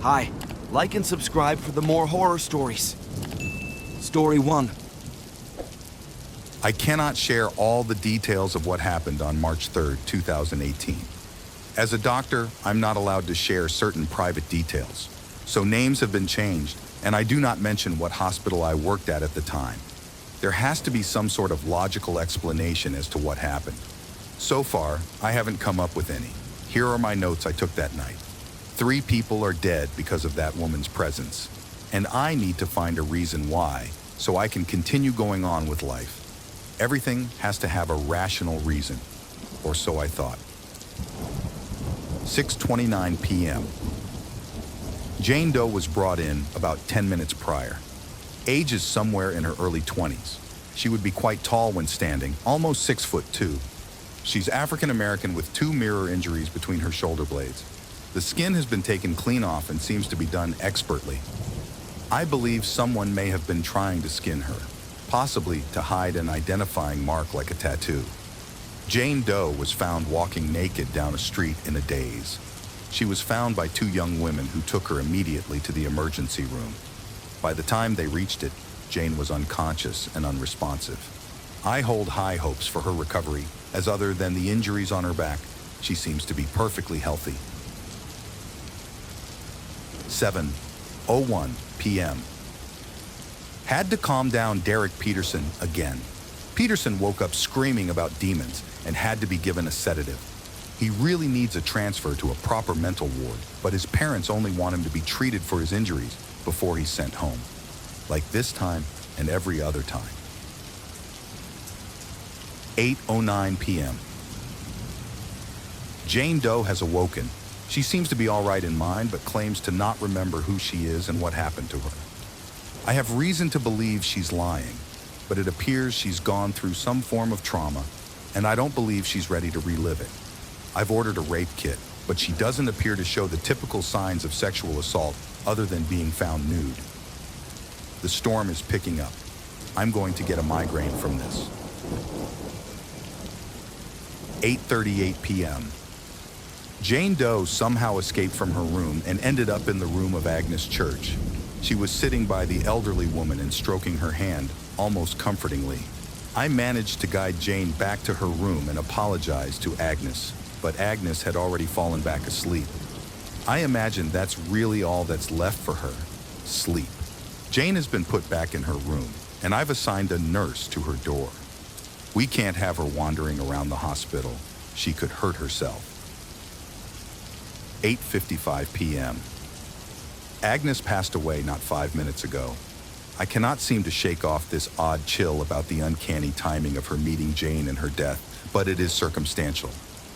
Hi, like and subscribe for the more horror stories. Story 1. I cannot share all the details of what happened on March 3rd, 2018. As a doctor, I'm not allowed to share certain private details, so names have been changed, and I do not mention what hospital I worked at the time. There has to be some sort of logical explanation as to what happened. So far, I haven't come up with any. Here are my notes I took that night. 3 people are dead because of that woman's presence, and I need to find a reason why, so I can continue going on with life. Everything has to have a rational reason, or so I thought. 6:29 p.m. Jane Doe was brought in about 10 minutes prior. Age is somewhere in her early 20s. She would be quite tall when standing, almost 6'2". She's African American with 2 mirror injuries between her shoulder blades. The skin has been taken clean off and seems to be done expertly. I believe someone may have been trying to skin her, possibly to hide an identifying mark like a tattoo. Jane Doe was found walking naked down a street in a daze. She was found by 2 young women who took her immediately to the emergency room. By the time they reached it, Jane was unconscious and unresponsive. I hold high hopes for her recovery, as other than the injuries on her back, she seems to be perfectly healthy. 7:01 p.m. Had to calm down Derek Peterson again. Peterson woke up screaming about demons and had to be given a sedative. He really needs a transfer to a proper mental ward, but his parents only want him to be treated for his injuries before he's sent home. Like this time and every other time. 8:09 p.m. Jane Doe has awoken. She seems to be all right in mind, but claims to not remember who she is and what happened to her. I have reason to believe she's lying, but it appears she's gone through some form of trauma, and I don't believe she's ready to relive it. I've ordered a rape kit, but she doesn't appear to show the typical signs of sexual assault other than being found nude. The storm is picking up. I'm going to get a migraine from this. 8:38 p.m. Jane Doe somehow escaped from her room and ended up in the room of Agnes Church. She was sitting by the elderly woman and stroking her hand, almost comfortingly. I managed to guide Jane back to her room and apologized to Agnes, but Agnes had already fallen back asleep. I imagine that's really all that's left for her, sleep. Jane has been put back in her room, and I've assigned a nurse to her door. We can't have her wandering around the hospital. She could hurt herself. 8:55 p.m. Agnes passed away not 5 minutes ago. I cannot seem to shake off this odd chill about the uncanny timing of her meeting Jane and her death, but it is circumstantial.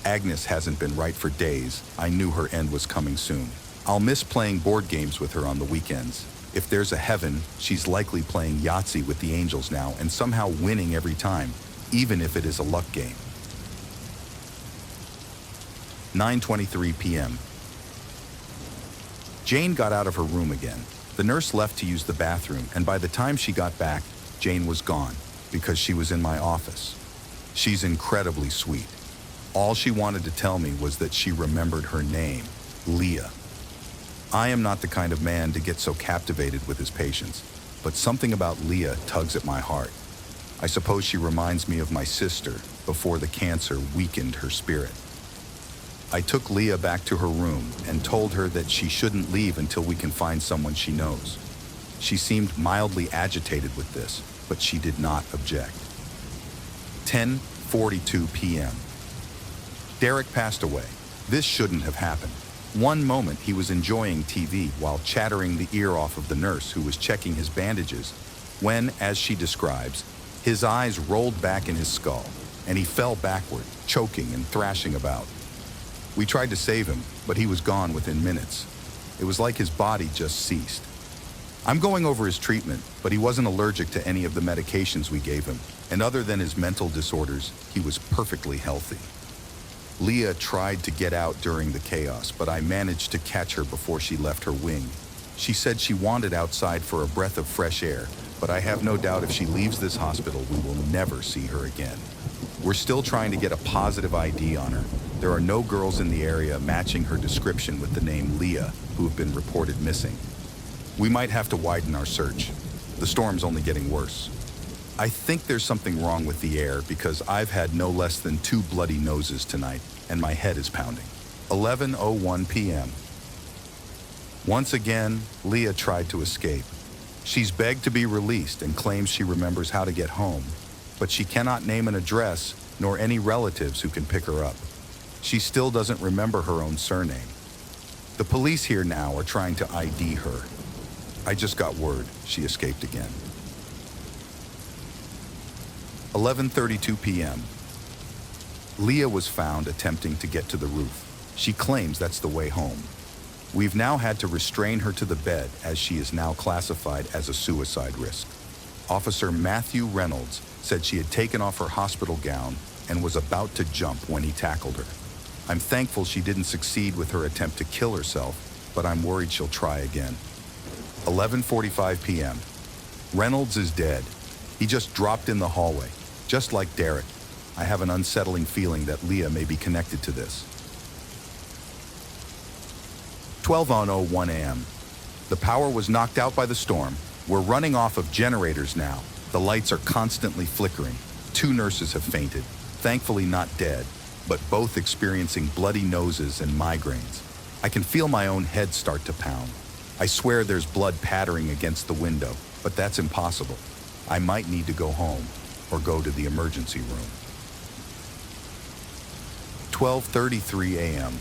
Agnes hasn't been right for days. I knew her end was coming soon. I'll miss playing board games with her on the weekends. If there's a heaven, she's likely playing Yahtzee with the angels now and somehow winning every time, even if it is a luck game. 9:23 p.m. Jane got out of her room again. The nurse left to use the bathroom, and by the time she got back, Jane was gone because she was in my office. She's incredibly sweet. All she wanted to tell me was that she remembered her name, Leah. I am not the kind of man to get so captivated with his patients, but something about Leah tugs at my heart. I suppose she reminds me of my sister before the cancer weakened her spirit. I took Leah back to her room and told her that she shouldn't leave until we can find someone she knows. She seemed mildly agitated with this, but she did not object. 10:42 p.m. Derek passed away. This shouldn't have happened. One moment he was enjoying TV while chattering the ear off of the nurse who was checking his bandages, when, as she describes, his eyes rolled back in his skull, and he fell backward, choking and thrashing about. We tried to save him, but he was gone within minutes. It was like his body just ceased. I'm going over his treatment, but he wasn't allergic to any of the medications we gave him, and other than his mental disorders, he was perfectly healthy. Leah tried to get out during the chaos, but I managed to catch her before she left her wing. She said she wanted outside for a breath of fresh air, but I have no doubt if she leaves this hospital, we will never see her again. We're still trying to get a positive ID on her. There are no girls in the area matching her description with the name Leah who have been reported missing. We might have to widen our search. The storm's only getting worse. I think there's something wrong with the air because I've had no less than 2 bloody noses tonight and my head is pounding. 11:01 p.m. Once again, Leah tried to escape. She's begged to be released and claims she remembers how to get home, but she cannot name an address nor any relatives who can pick her up. She still doesn't remember her own surname. The police here now are trying to ID her. I just got word she escaped again. 11:32 p.m. Leah was found attempting to get to the roof. She claims that's the way home. We've now had to restrain her to the bed as she is now classified as a suicide risk. Officer Matthew Reynolds said she had taken off her hospital gown and was about to jump when he tackled her. I'm thankful she didn't succeed with her attempt to kill herself, but I'm worried she'll try again. 11:45 p.m. Reynolds is dead. He just dropped in the hallway, just like Derek. I have an unsettling feeling that Leah may be connected to this. 12:01 a.m. The power was knocked out by the storm. We're running off of generators now. The lights are constantly flickering. 2 nurses have fainted, thankfully not dead, but both experiencing bloody noses and migraines. I can feel my own head start to pound. I swear there's blood pattering against the window, but that's impossible. I might need to go home or go to the emergency room. 12:33 a.m.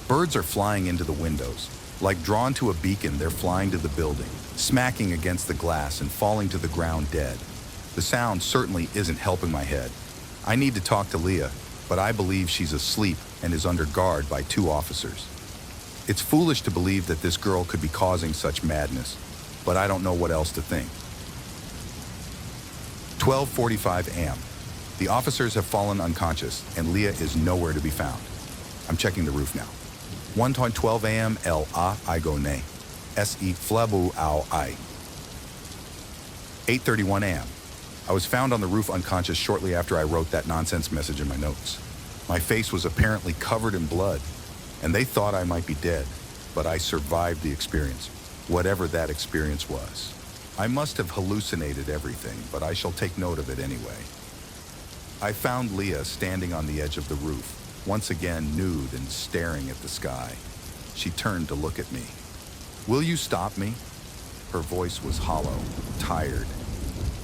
Birds are flying into the windows. Like drawn to a beacon, they're flying to the building, smacking against the glass and falling to the ground dead. The sound certainly isn't helping my head. I need to talk to Leah, but I believe she's asleep and is under guard by 2 officers. It's foolish to believe that this girl could be causing such madness, but I don't know what else to think. 12:45 a.m. The officers have fallen unconscious and Leah is nowhere to be found. I'm checking the roof now. 1:12 a.m. Igone. Se flabu au I. 8:31 a.m. I was found on the roof unconscious shortly after I wrote that nonsense message in my notes. My face was apparently covered in blood, and they thought I might be dead, but I survived the experience, whatever that experience was. I must have hallucinated everything, but I shall take note of it anyway. I found Leah standing on the edge of the roof, once again nude and staring at the sky. She turned to look at me. "Will you stop me?" Her voice was hollow, tired.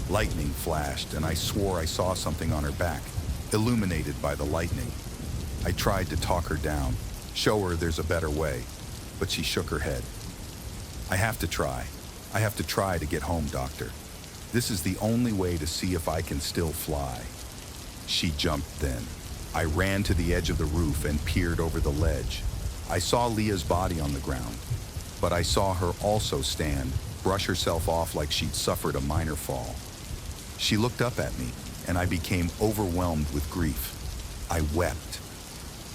Lightning flashed, and I swore I saw something on her back, illuminated by the lightning. I tried to talk her down, show her there's a better way, but she shook her head. I have to try. I have to try to get home, doctor. This is the only way to see if I can still fly. She jumped then. I ran to the edge of the roof and peered over the ledge. I saw Leah's body on the ground, but I saw her also stand, brush herself off like she'd suffered a minor fall. She looked up at me, and I became overwhelmed with grief. I wept.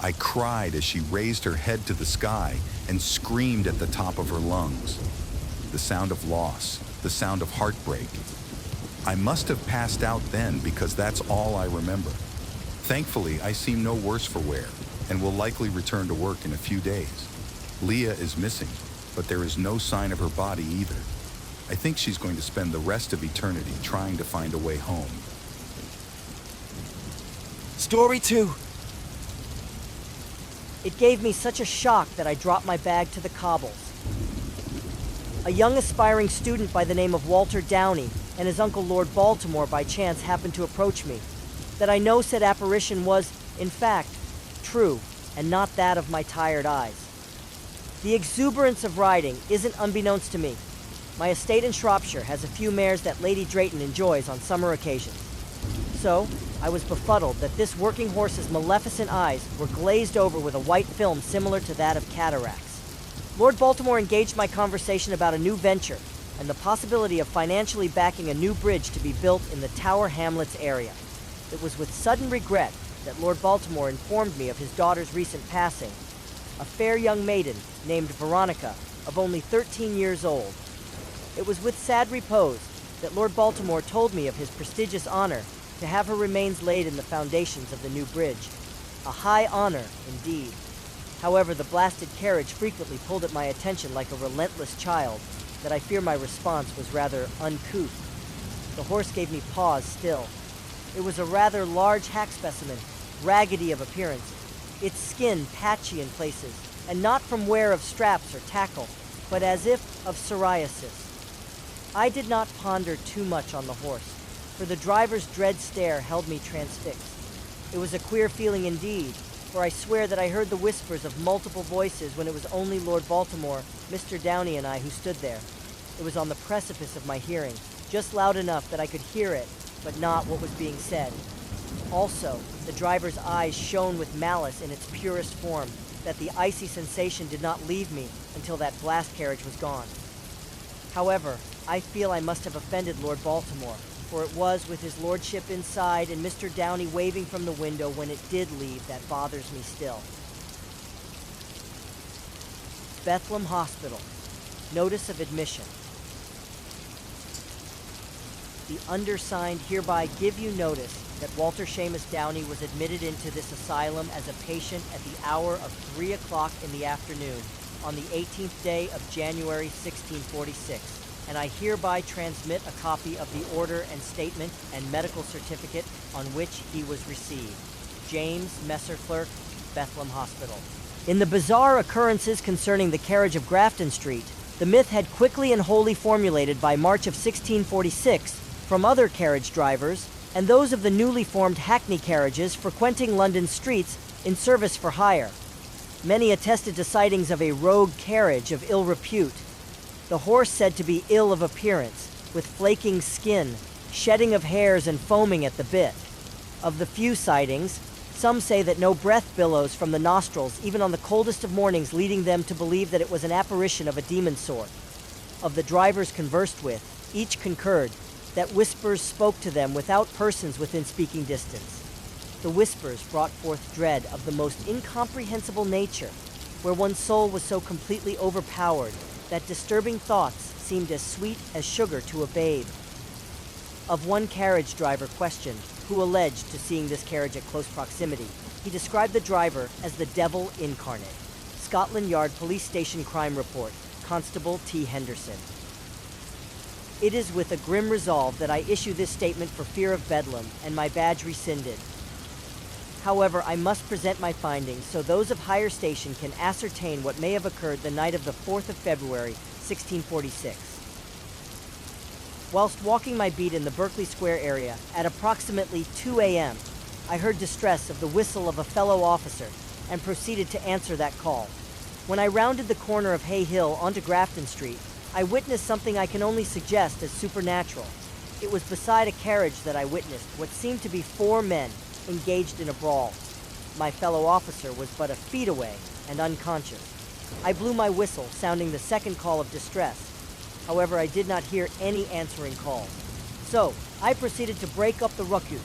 I cried as she raised her head to the sky and screamed at the top of her lungs. The sound of loss, the sound of heartbreak. I must have passed out then because that's all I remember. Thankfully, I seem no worse for wear and will likely return to work in a few days. Leah is missing, but there is no sign of her body either. I think she's going to spend the rest of eternity trying to find a way home. Story 2. It gave me such a shock that I dropped my bag to the cobbles. A young aspiring student by the name of Walter Downey and his uncle Lord Baltimore by chance happened to approach me. That I know said apparition was, in fact, true, and not that of my tired eyes. The exuberance of riding isn't unbeknownst to me. My estate in Shropshire has a few mares that Lady Drayton enjoys on summer occasions. So, I was befuddled that this working horse's maleficent eyes were glazed over with a white film similar to that of cataracts. Lord Baltimore engaged my conversation about a new venture and the possibility of financially backing a new bridge to be built in the Tower Hamlets area. It was with sudden regret that Lord Baltimore informed me of his daughter's recent passing, a fair young maiden named Veronica, of only 13 years old. It was with sad repose that Lord Baltimore told me of his prestigious honor to have her remains laid in the foundations of the new bridge. A high honor, indeed. However, the blasted carriage frequently pulled at my attention like a relentless child, that I fear my response was rather uncouth. The horse gave me pause still. It was a rather large hack specimen, raggedy of appearance, its skin patchy in places, and not from wear of straps or tackle, but as if of psoriasis. I did not ponder too much on the horse, for the driver's dread stare held me transfixed. It was a queer feeling indeed, for I swear that I heard the whispers of multiple voices when it was only Lord Baltimore, Mr. Downey, and I who stood there. It was on the precipice of my hearing, just loud enough that I could hear it, but not what was being said. Also, the driver's eyes shone with malice in its purest form, that the icy sensation did not leave me until that blast carriage was gone. However, I feel I must have offended Lord Baltimore, for it was with his lordship inside and Mr. Downey waving from the window when it did leave that bothers me still. Bethlehem Hospital. Notice of admission. The undersigned hereby give you notice that Walter Seamus Downey was admitted into this asylum as a patient at the hour of 3 o'clock in the afternoon on the 18th day of January 1646. And I hereby transmit a copy of the order and statement and medical certificate on which he was received. James Messer Clerk, Bethlehem Hospital. In the bizarre occurrences concerning the carriage of Grafton Street, the myth had quickly and wholly formulated by March of 1646 from other carriage drivers and those of the newly formed hackney carriages frequenting London streets in service for hire. Many attested to sightings of a rogue carriage of ill repute. The horse said to be ill of appearance, with flaking skin, shedding of hairs and foaming at the bit. Of the few sightings, some say that no breath billows from the nostrils, even on the coldest of mornings, leading them to believe that it was an apparition of a demon sort. Of the drivers conversed with, each concurred that whispers spoke to them without persons within speaking distance. The whispers brought forth dread of the most incomprehensible nature, where one's soul was so completely overpowered that disturbing thoughts seemed as sweet as sugar to a babe. Of one carriage driver questioned, who alleged to seeing this carriage at close proximity, he described the driver as the devil incarnate. Scotland Yard Police Station Crime Report, Constable T. Henderson. It is with a grim resolve that I issue this statement for fear of bedlam and my badge rescinded. However, I must present my findings so those of higher station can ascertain what may have occurred the night of the 4th of February, 1646. Whilst walking my beat in the Berkeley Square area at approximately 2 a.m., I heard distress of the whistle of a fellow officer and proceeded to answer that call. When I rounded the corner of Hay Hill onto Grafton Street, I witnessed something I can only suggest as supernatural. It was beside a carriage that I witnessed what seemed to be 4 men engaged in a brawl. My fellow officer was but a feet away and unconscious. I blew my whistle, sounding the second call of distress. However, I did not hear any answering call. So, I proceeded to break up the ruckus.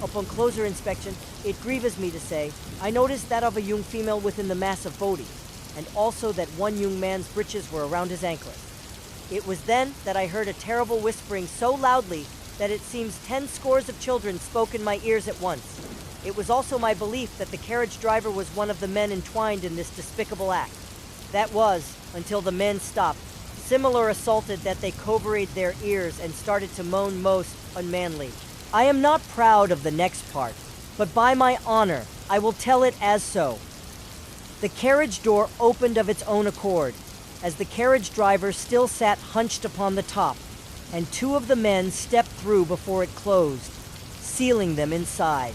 Upon closer inspection, it grieves me to say, I noticed that of a young female within the mass of body, and also that one young man's breeches were around his anklet. It was then that I heard a terrible whispering so loudly that it seems 10 scores of children spoke in my ears at once. It was also my belief that the carriage driver was one of the men entwined in this despicable act. That was, until the men stopped, similar assaulted that they coverted their ears and started to moan most unmanly. I am not proud of the next part, but by my honor, I will tell it as so. The carriage door opened of its own accord, as the carriage driver still sat hunched upon the top, and 2 of the men stepped through before it closed, sealing them inside.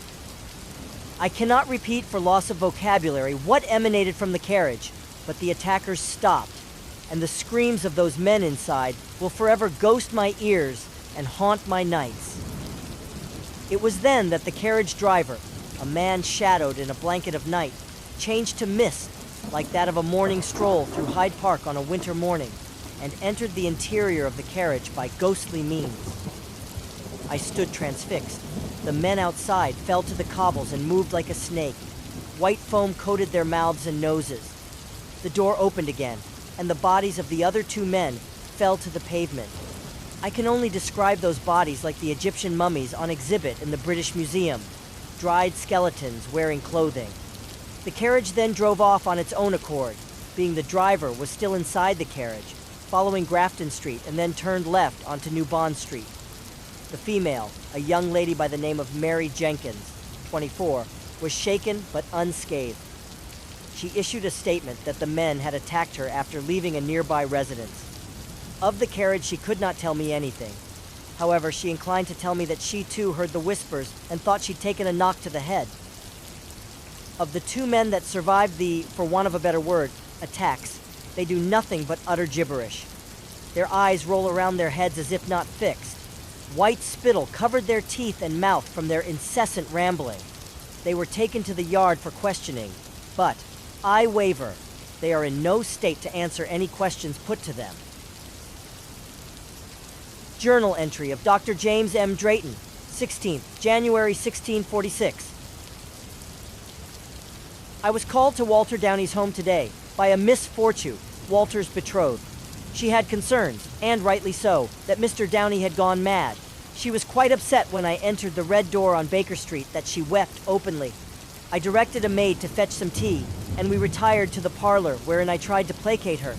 I cannot repeat for loss of vocabulary what emanated from the carriage, but the attackers stopped, and the screams of those men inside will forever ghost my ears and haunt my nights. It was then that the carriage driver, a man shadowed in a blanket of night, changed to mist like that of a morning stroll through Hyde Park on a winter morning, and entered the interior of the carriage by ghostly means. I stood transfixed. The men outside fell to the cobbles and moved like a snake. White foam coated their mouths and noses. The door opened again, and the bodies of the other 2 men fell to the pavement. I can only describe those bodies like the Egyptian mummies on exhibit in the British Museum, dried skeletons wearing clothing. The carriage then drove off on its own accord, being the driver was still inside the carriage, following Grafton Street and then turned left onto New Bond Street. The female, a young lady by the name of Mary Jenkins, 24, was shaken but unscathed. She issued a statement that the men had attacked her after leaving a nearby residence. Of the carriage, she could not tell me anything. However, she inclined to tell me that she too heard the whispers and thought she'd taken a knock to the head. Of the two men that survived the, for want of a better word, attacks, they do nothing but utter gibberish. Their eyes roll around their heads as if not fixed. White spittle covered their teeth and mouth from their incessant rambling. They were taken to the yard for questioning, but I waver. They are in no state to answer any questions put to them. Journal entry of Dr. James M. Drayton, 16th, January 1646. I was called to Walter Downey's home today by a Miss Fortune, Walter's betrothed. She had concerns, and rightly so, that Mr. Downey had gone mad. She was quite upset when I entered the red door on Baker Street that she wept openly. I directed a maid to fetch some tea, and we retired to the parlor, wherein I tried to placate her.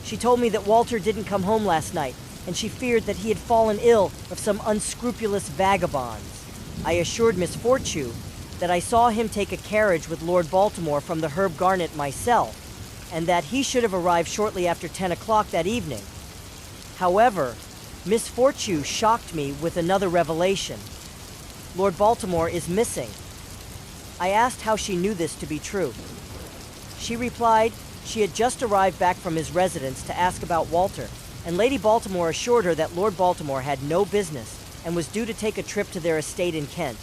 She told me that Walter didn't come home last night, and she feared that he had fallen ill of some unscrupulous vagabonds. I assured Miss Fortune that I saw him take a carriage with Lord Baltimore from the Herb Garnet myself, and that he should have arrived shortly after 10 o'clock that evening. However, Miss Fortune shocked me with another revelation. Lord Baltimore is missing. I asked how she knew this to be true. She replied she had just arrived back from his residence to ask about Walter, and Lady Baltimore assured her that Lord Baltimore had no business and was due to take a trip to their estate in Kent.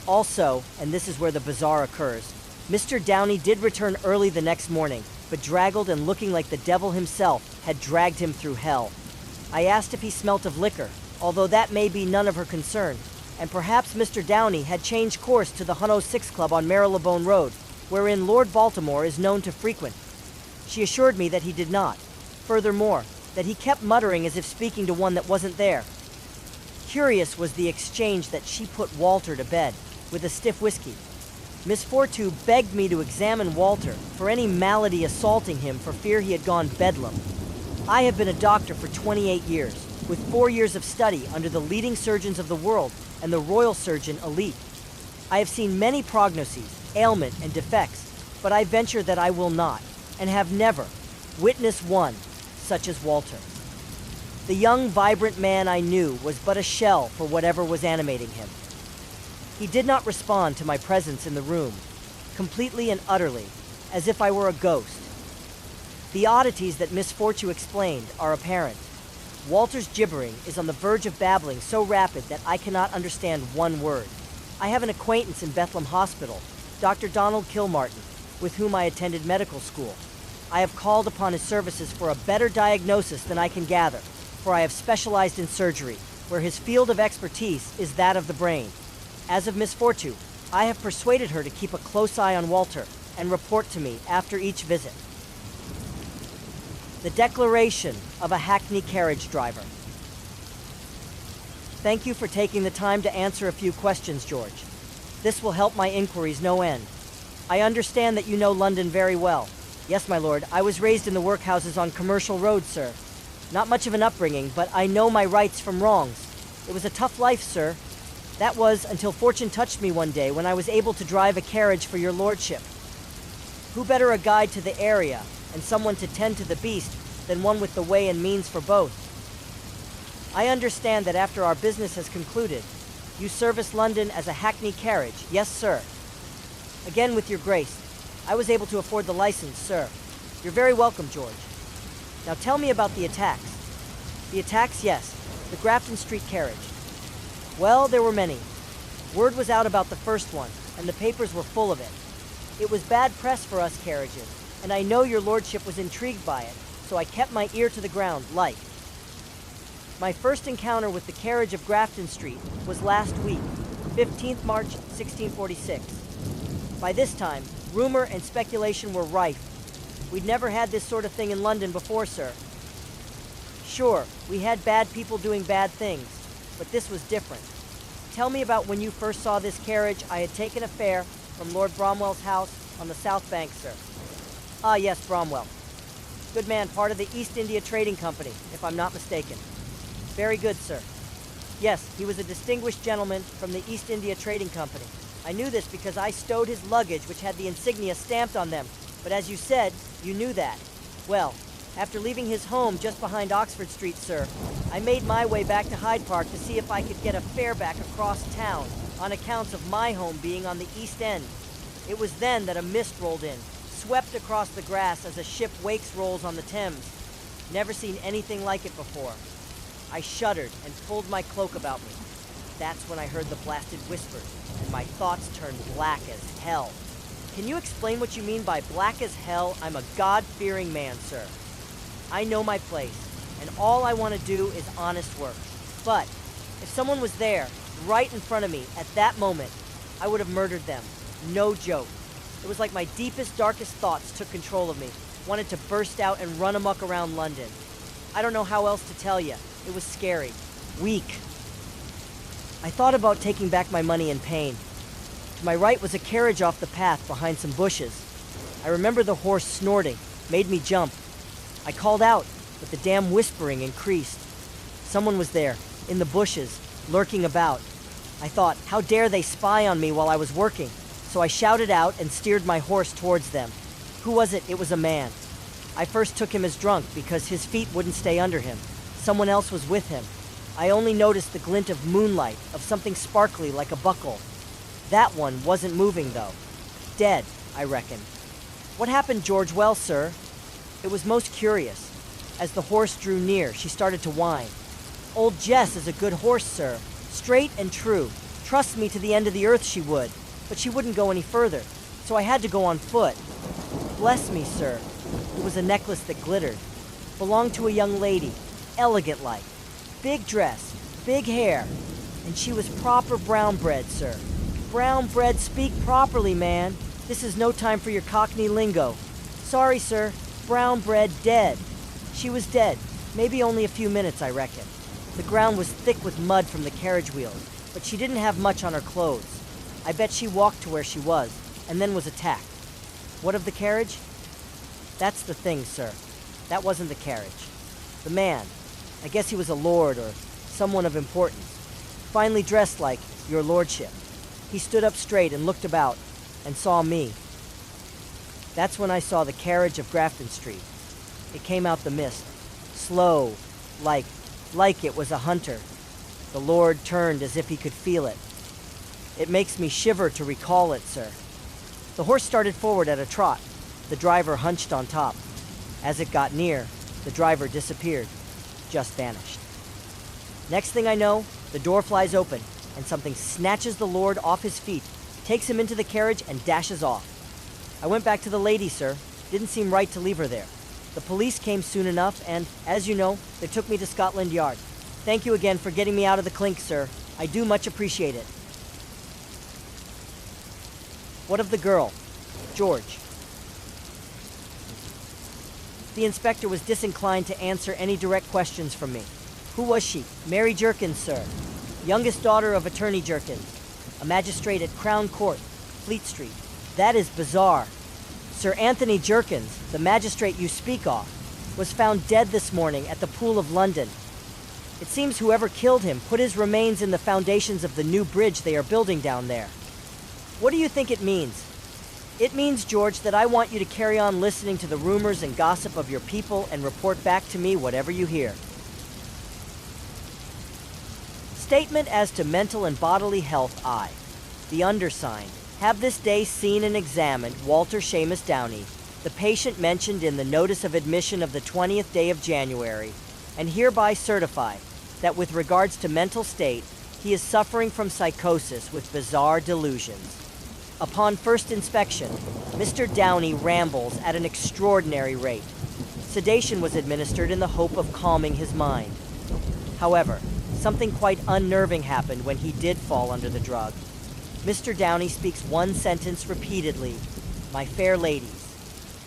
Also, and this is where the bizarre occurs, Mr. Downey did return early the next morning, bedraggled and looking like the devil himself had dragged him through hell. I asked if he smelt of liquor, although that may be none of her concern, and perhaps Mr. Downey had changed course to the 106 Club on Marylebone Road, wherein Lord Baltimore is known to frequent. She assured me that he did not. Furthermore, that he kept muttering as if speaking to one that wasn't there. Curious was the exchange that she put Walter to bed with a stiff whiskey. Miss Fortune begged me to examine Walter for any malady assaulting him for fear he had gone bedlam. I have been a doctor for 28 years, with 4 years of study under the leading surgeons of the world and the royal surgeon elite. I have seen many prognoses, ailment, and defects, but I venture that I will not, and have never, witnessed one such as Walter. The young, vibrant man I knew was but a shell for whatever was animating him. He did not respond to my presence in the room, completely and utterly, as if I were a ghost. The oddities that Miss Fortune explained are apparent. Walter's gibbering is on the verge of babbling so rapid that I cannot understand one word. I have an acquaintance in Bethlehem Hospital, Dr. Donald Kilmartin, with whom I attended medical school. I have called upon his services for a better diagnosis than I can gather, for I have specialized in surgery, where his field of expertise is that of the brain. As of Miss Fortune, I have persuaded her to keep a close eye on Walter and report to me after each visit. The declaration of a hackney carriage driver. Thank you for taking the time to answer a few questions, George. This will help my inquiries no end. I understand that you know London very well. Yes, my lord, I was raised in the workhouses on Commercial Road, sir. Not much of an upbringing, but I know my rights from wrongs. It was a tough life, sir. That was until fortune touched me one day when I was able to drive a carriage for your lordship. Who better a guide to the area and someone to tend to the beast than one with the way and means for both? I understand that after our business has concluded, you service London as a hackney carriage. Yes, sir. Again, with your grace, I was able to afford the license, sir. You're very welcome, George. Now tell me about the attacks. The attacks, yes. The Grafton Street carriage. Well, there were many. Word was out about the first one, and the papers were full of it. It was bad press for us carriages, and I know your lordship was intrigued by it, so I kept my ear to the ground, like. My first encounter with the carriage of Grafton Street was last week, 15th March, 1646. By this time, rumor and speculation were rife. We'd never had this sort of thing in London before, sir. Sure, we had bad people doing bad things, but this was different. tell me about when you first saw this carriage. I had taken a fare from Lord Bromwell's house on the South Bank, sir. Ah, yes, Bromwell. Good man, part of the East India Trading Company, if I'm not mistaken. Very good, sir. Yes, he was a distinguished gentleman from the East India Trading Company. I knew this because I stowed his luggage, which had the insignia stamped on them. But as you said, you knew that. Well, after leaving his home just behind Oxford Street, sir, I made my way back to Hyde Park to see if I could get a fare back across town on account of my home being on the East End. It was then that a mist rolled in, swept across the grass as a ship wakes rolls on the Thames. Never seen anything like it before. I shuddered and pulled my cloak about me. That's when I heard the blasted whispers, and my thoughts turned black as hell. Can you explain what you mean by black as hell? I'm a God-fearing man, sir. I know my place, and all I want to do is honest work. But if someone was there, right in front of me, at that moment, I would have murdered them. No joke. It was like my deepest, darkest thoughts took control of me, wanted to burst out and run amok around London. I don't know how else to tell you. It was scary. Weak. I thought about taking back my money in pain. To my right was a carriage off the path behind some bushes. I remember the horse snorting, made me jump. I called out, but the damn whispering increased. Someone was there, in the bushes, lurking about. I thought, how dare they spy on me while I was working? So I shouted out and steered my horse towards them. Who was it? It was a man. I first took him as drunk because his feet wouldn't stay under him. Someone else was with him. I only noticed the glint of moonlight, of something sparkly like a buckle. That one wasn't moving, though. Dead, I reckon. What happened, George? Well, sir, it was most curious. As the horse drew near, she started to whine. Old Jess is a good horse, sir. Straight and true. Trust me to the end of the earth she would. But she wouldn't go any further, so I had to go on foot. Bless me, sir. It was a necklace that glittered. Belonged to a young lady, elegant-like. Big dress, big hair. And she was proper brown-bred, sir. Brown-bred, speak properly, man. This is no time for your Cockney lingo. Sorry, sir. Brown-bred, dead. She was dead. Maybe only a few minutes, I reckon. The ground was thick with mud from the carriage wheels, but she didn't have much on her clothes. I bet she walked to where she was, and then was attacked. What of the carriage? That's the thing, sir. That wasn't the carriage. The man. I guess he was a lord or someone of importance. Finely dressed like your lordship. He stood up straight and looked about, and saw me. That's when I saw the carriage of Grafton Street. It came out the mist. Slow, like it was a hunter. The Lord turned as if he could feel it. It makes me shiver to recall it, sir. The horse started forward at a trot. The driver hunched on top. As it got near, the driver disappeared, just vanished. Next thing I know, the door flies open, and something snatches the Lord off his feet, takes him into the carriage, and dashes off. I went back to the lady, sir. Didn't seem right to leave her there. The police came soon enough, and, as you know, they took me to Scotland Yard. Thank you again for getting me out of the clink, sir. I do much appreciate it. What of the girl? George. The inspector was disinclined to answer any direct questions from me. Who was she? Mary Jerkins, sir. Youngest daughter of Attorney Jerkins, a magistrate at Crown Court, Fleet Street. That is bizarre. Sir Anthony Jerkins, the magistrate you speak of, was found dead this morning at the Pool of London. It seems whoever killed him put his remains in the foundations of the new bridge they are building down there. What do you think it means? It means, George, that I want you to carry on listening to the rumors and gossip of your people and report back to me whatever you hear. Statement as to mental and bodily health. I, the undersigned, have this day seen and examined Walter Seamus Downey, the patient mentioned in the notice of admission of the 20th day of January, and hereby certify that with regards to mental state, he is suffering from psychosis with bizarre delusions. Upon first inspection, Mr. Downey rambles at an extraordinary rate. Sedation was administered in the hope of calming his mind. However, something quite unnerving happened when he did fall under the drug. Mr. Downey speaks one sentence repeatedly, "My fair ladies."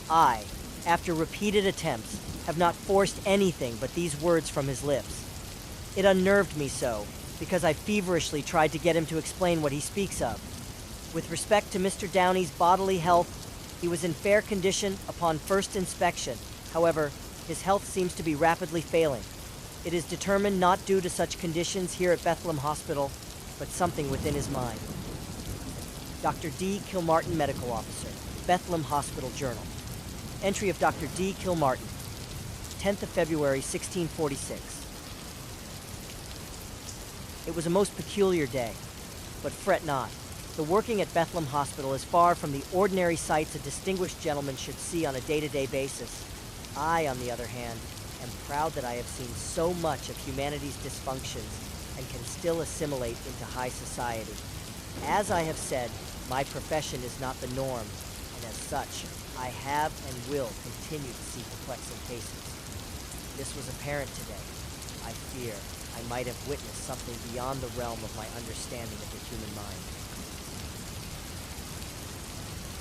I, after repeated attempts, have not forced anything but these words from his lips. It unnerved me so, because I feverishly tried to get him to explain what he speaks of. With respect to Mr. Downey's bodily health, he was in fair condition upon first inspection. However, his health seems to be rapidly failing. It is determined not due to such conditions here at Bethlehem Hospital, but something within his mind. Dr. D. Kilmartin, Medical Officer, Bethlehem Hospital Journal. Entry of Dr. D. Kilmartin, 10th of February, 1646. It was a most peculiar day, but fret not. The working at Bethlehem Hospital is far from the ordinary sights a distinguished gentleman should see on a day-to-day basis. I, on the other hand, am proud that I have seen so much of humanity's dysfunctions and can still assimilate into high society. As I have said, my profession is not the norm, and as such, I have and will continue to see perplexing cases. This was apparent today. I fear I might have witnessed something beyond the realm of my understanding of the human mind.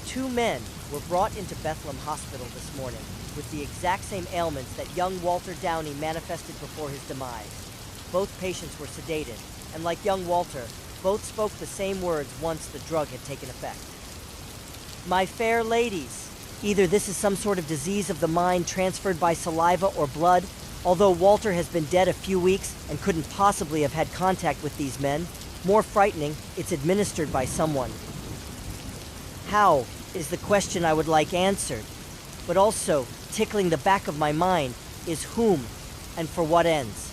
2 men were brought into Bethlehem Hospital this morning with the exact same ailments that young Walter Downey manifested before his demise. Both patients were sedated, and like young Walter, both spoke the same words once the drug had taken effect. My fair ladies, either this is some sort of disease of the mind transferred by saliva or blood. Although Walter has been dead a few weeks and couldn't possibly have had contact with these men, more frightening, it's administered by someone. How is the question I would like answered, but also tickling the back of my mind is whom and for what ends.